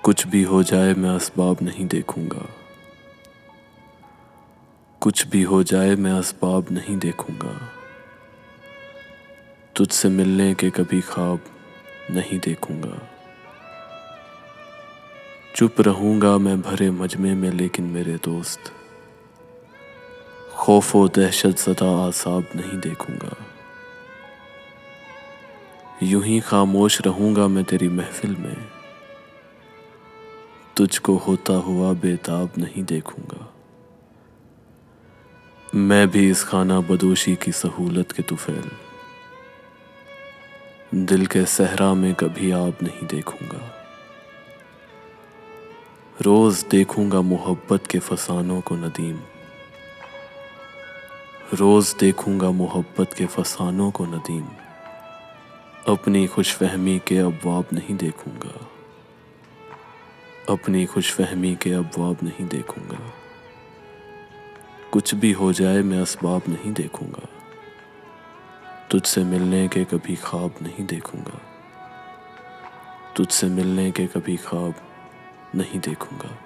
कुछ भी हो जाए मैं असबाब नहीं देखूंगा। कुछ भी हो जाए मैं असबाब नहीं देखूंगा। तुझसे मिलने के कभी ख्वाब नहीं देखूंगा। चुप रहूंगा मैं भरे मजमे में, लेकिन मेरे दोस्त खौफ व दहशत ज़दा आसाब नहीं देखूंगा। यूं ही खामोश रहूंगा मैं तेरी महफिल में, तुझको होता हुआ बेताब नहीं देखूंगा। मैं भी इस खाना बदोशी की सहूलत के तुफैल दिल के सहरा में कभी आब नहीं देखूंगा। रोज देखूंगा मोहब्बत के फसानों को नदीम, रोज देखूंगा मोहब्बत के फसानों को नदीम। अपनी खुशफहमी के अबवाब नहीं देखूंगा। अपनी खुशफहमी के अबवाब नहीं देखूंगा। कुछ भी हो जाए मैं असबाब नहीं देखूंगा। तुझसे मिलने के कभी ख्वाब नहीं देखूंगा। तुझसे मिलने के कभी ख्वाब नहीं देखूंगा।